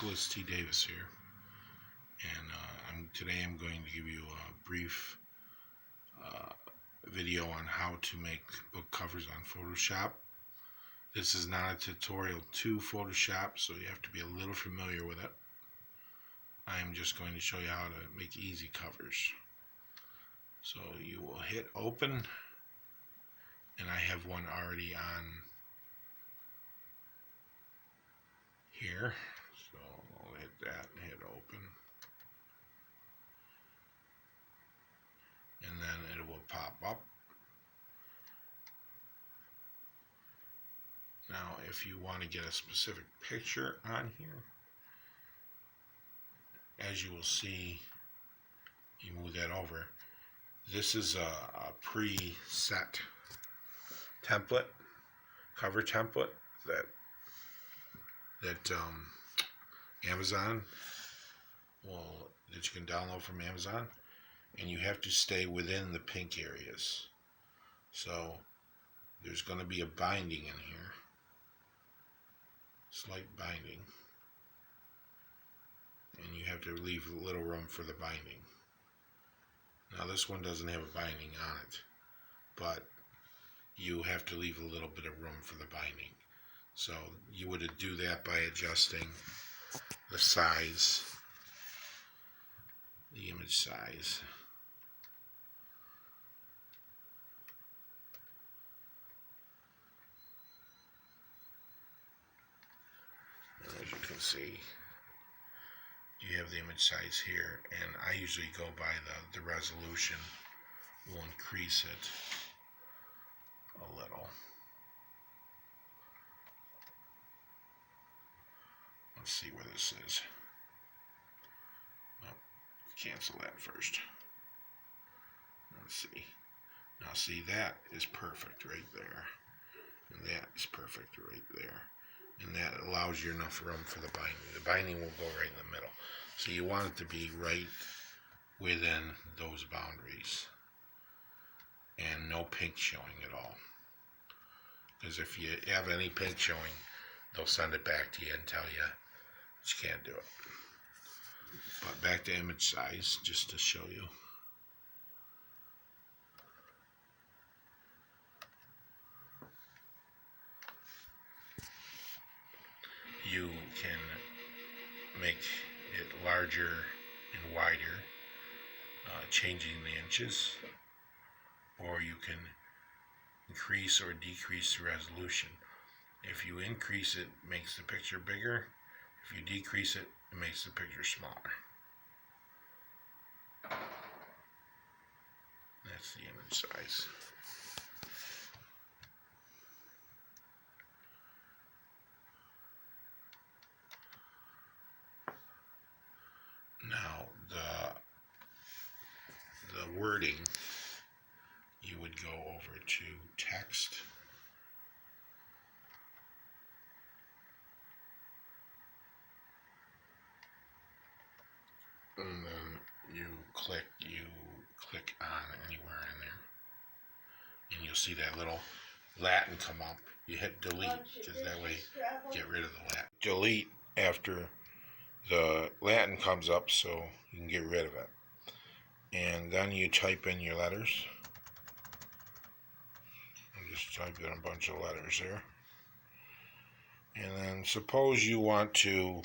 Nicholas T. Davis here, and today I'm going to give you a brief video on how to make book covers on Photoshop. This is not a tutorial to Photoshop, so you have to be a little familiar with it. I am just going to show you how to make easy covers. So you will hit open, and I have one already on here. So I'll hit that and hit open. And then it will pop up. Now, if you want to get a specific picture on here, as you will see, you move that over. This is a preset template, cover template that Amazon that you can download from Amazon, and you have to stay within the pink areas. So there's going to be a binding in here, slight binding, and you have to leave a little room for the binding. Now this one doesn't have a binding on it, but you have to leave a little bit of room for the binding. So you would do that by adjusting the size, the image size. And as you can see, you have the image size here, and I usually go by the resolution. We'll increase it a little. Let's see where this is. Oh, cancel that first. Let's see. Now see, that is perfect right there. And that is perfect right there. And that allows you enough room for the binding. The binding will go right in the middle. So you want it to be right within those boundaries. And no pink showing at all. Because if you have any pink showing, they'll send it back to you and tell you that you can't do it. But back to image size, just to show you. You can make it larger and wider, changing the inches, or you can increase or decrease the resolution. If you increase it, it makes the picture bigger. If you decrease it, it makes the picture smaller. That's the image size. Now the wording, you would go over to text, and then you click on anywhere in there, and you'll see that little Latin come up. You hit delete, because that way get rid of the Latin. Delete after the Latin comes up, so you can get rid of it. And then you type in your letters. I just type in a bunch of letters there. And then suppose you want to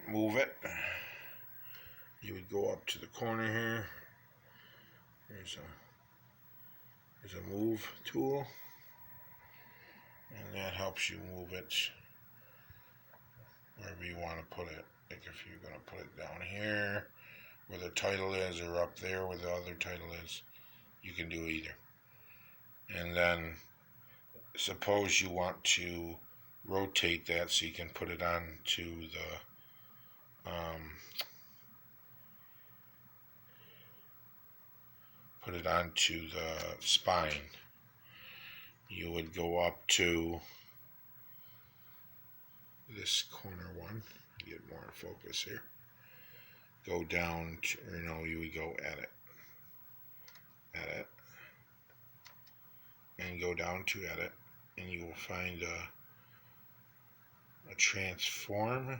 move it. You would go up to the corner here. There's a move tool, and that helps you move it wherever you want to put it. Like if you're going to put it down here where the title is, or up there where the other title is, you can do either. And then suppose you want to rotate that so you can put it on to the spine. You would go up to this corner one, get more focus here. Go down to, you would go edit, and go down to edit, and you will find a a transform.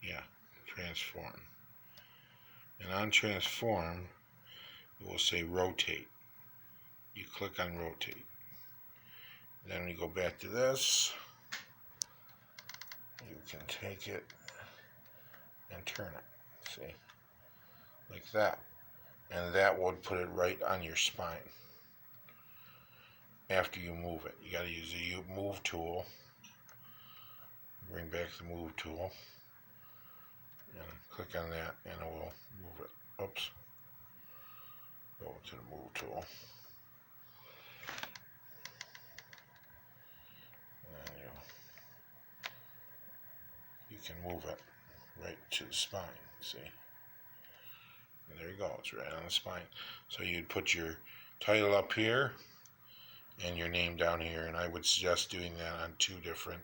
Yeah, transform. And on transform, it will say rotate. You click on rotate. Then we go back to this. You can take it and turn it. See? Like that. And that would put it right on your spine. After you move it, you got to use the move tool. Bring back the move tool. And click on that and it will move it. Oops. Go to the move tool. And you can move it right to the spine. See? And there you go. It's right on the spine. So you'd put your title up here and your name down here. And I would suggest doing that on two different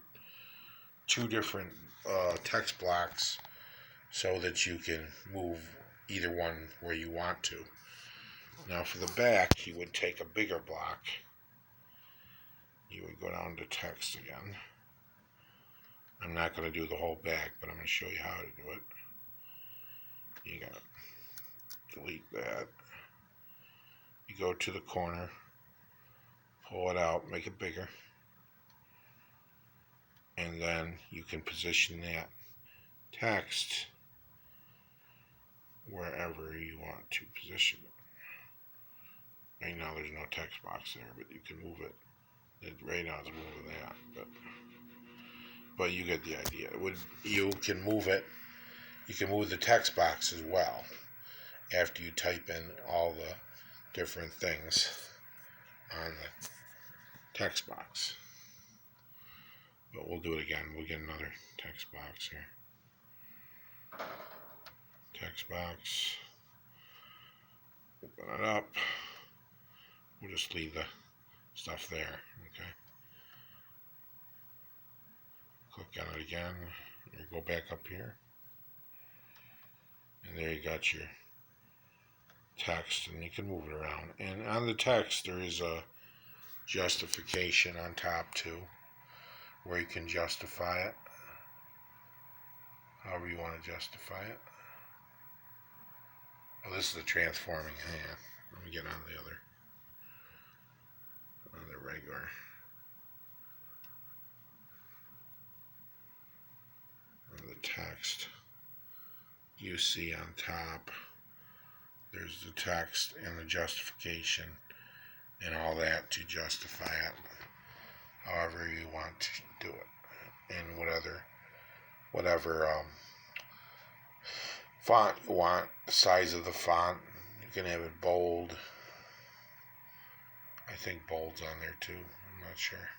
text blocks so that you can move either one where you want to. Now for the back, you would take a bigger block. You would go down to text again. I'm not going to do the whole back, but I'm going to show you how to do it. You got to delete that. You go to the corner, pull it out, make it bigger, and then you can position that text wherever you want to position it. Right now there's no text box there, but you can move it. Right now it's moving that, but you get the idea. You can move it. You can move the text box as well after you type in all the different things on the text box. But we'll do it again. We'll get another text box here. Text box. Open it up. We'll just leave the stuff there. Okay. Click on it again. You go back up here. And there you got your text, and you can move it around. And on the text, there is a justification on top too, where you can justify it however you want to justify it. Oh, this is the transforming hand. Let me get on the regular. On the text, you see on top, there's the text and the justification and all that to justify it however you want to do it, and whatever font you want, the size of the font. You can have it bold. I think bold's on there too. I'm not sure.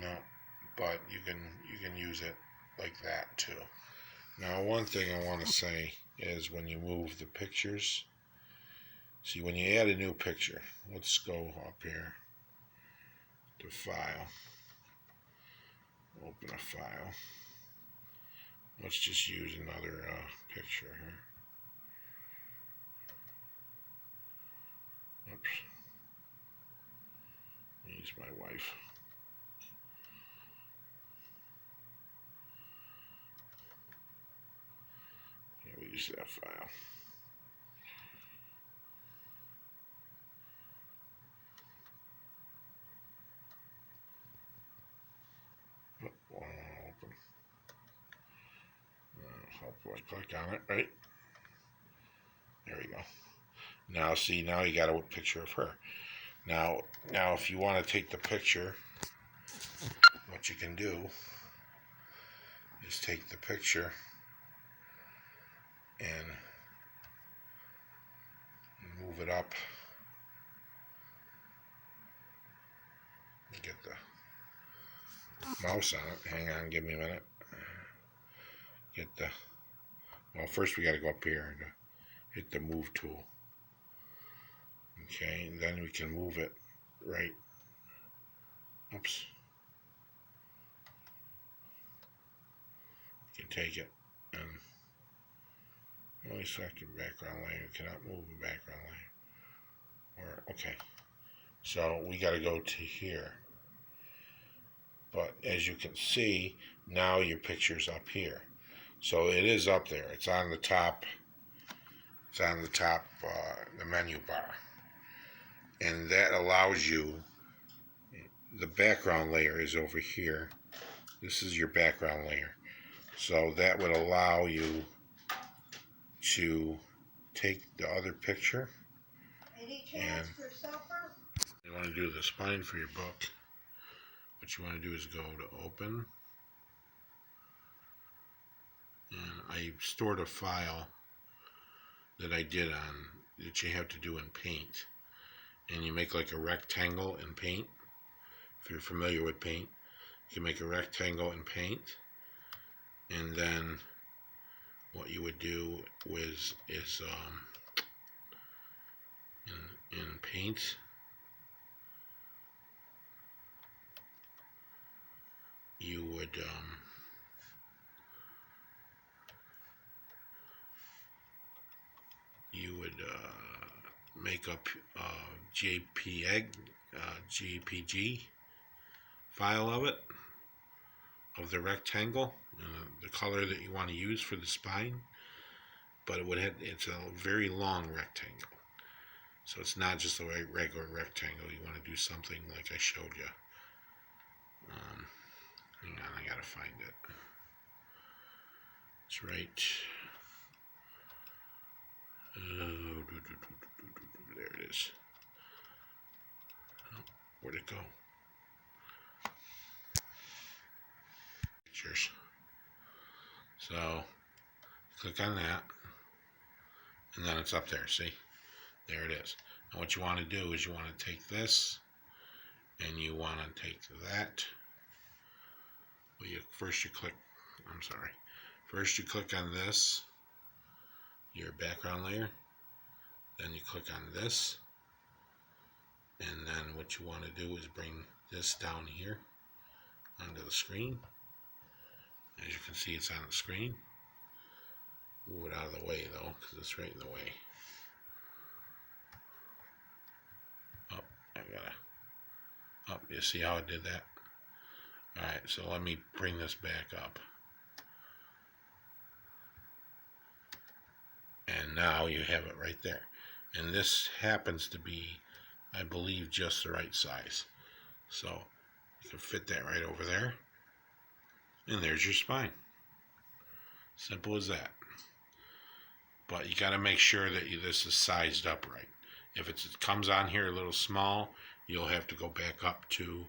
No, but you can use it like that too. Now, one thing I want to say is when you move the pictures, see, when you add a new picture, let's go up here to File, open a file. Let's just use another picture here. Oops. Use my wife. Here, we use that file. Open. Hopefully I click on it, right? There we go. Now see, now you got a picture of her. Now if you want to take the picture, what you can do is take the picture and move it up. Get the mouse on it. Hang on, give me a minute. Well, first we got to go up here and hit the move tool. Okay, and then we can move it right. Oops. You can take it and only select the background layer. You cannot move the background layer. Okay. So we got to go to here. But as you can see, now your picture's up here. So it is up there. It's on the top. It's on the top, the menu bar. And that allows you, the background layer is over here. This is your background layer. So that would allow you to take the other picture. Any chance for supper? You want to do the spine for your book. What you want to do is go to open. And I stored a file that I did on, that you have to do in Paint. And you make like a rectangle in Paint. If you're familiar with Paint, you can make a rectangle in Paint. And then what you would do is in Paint, you would make up JPG file of it, of the rectangle, the color that you want to use for the spine. But it's a very long rectangle, so it's not just a regular rectangle. You want to do something like I showed you. Hang on, I gotta find it. It's right. There it is. Oh, where'd it go? Pictures. So click on that, and then it's up there. See, there it is. And what you want to do is you want to take this, and you want to take that. Well, first you click on this, your background layer. Then you click on this, and then what you want to do is bring this down here onto the screen. As you can see, it's on the screen. Move it out of the way though, because it's right in the way. You see how it did that? Alright, so let me bring this back up. And now you have it right there. And this happens to be, I believe, just the right size. So you can fit that right over there. And there's your spine. Simple as that. But you got to make sure that this is sized up right. If it comes on here a little small, you'll have to go back up to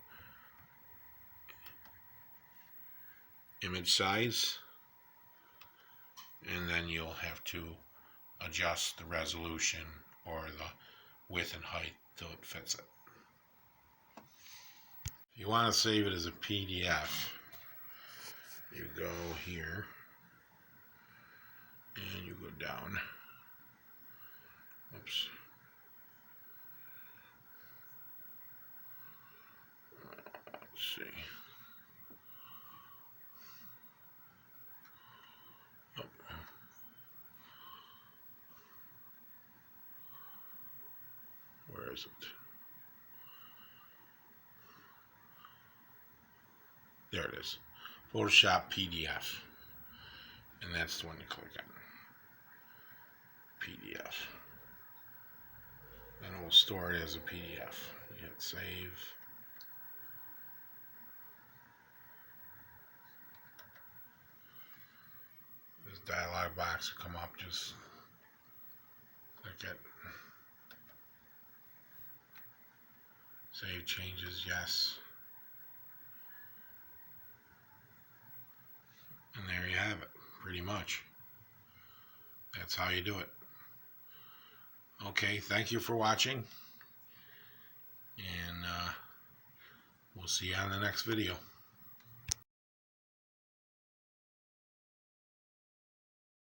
image size, and then you'll have to adjust the resolution or the width and height till it fits it. If you want to save it as a PDF, you go here and you go down. Oops. Let's see. Oh. Where is it? There it is. Photoshop PDF. And that's the one you click on. PDF. Then it will store it as a PDF. You hit save. This dialog box will come up. Just click it. Save changes, yes. And there you have it, pretty much. That's how you do it. Okay, thank you for watching. And we'll see you on the next video.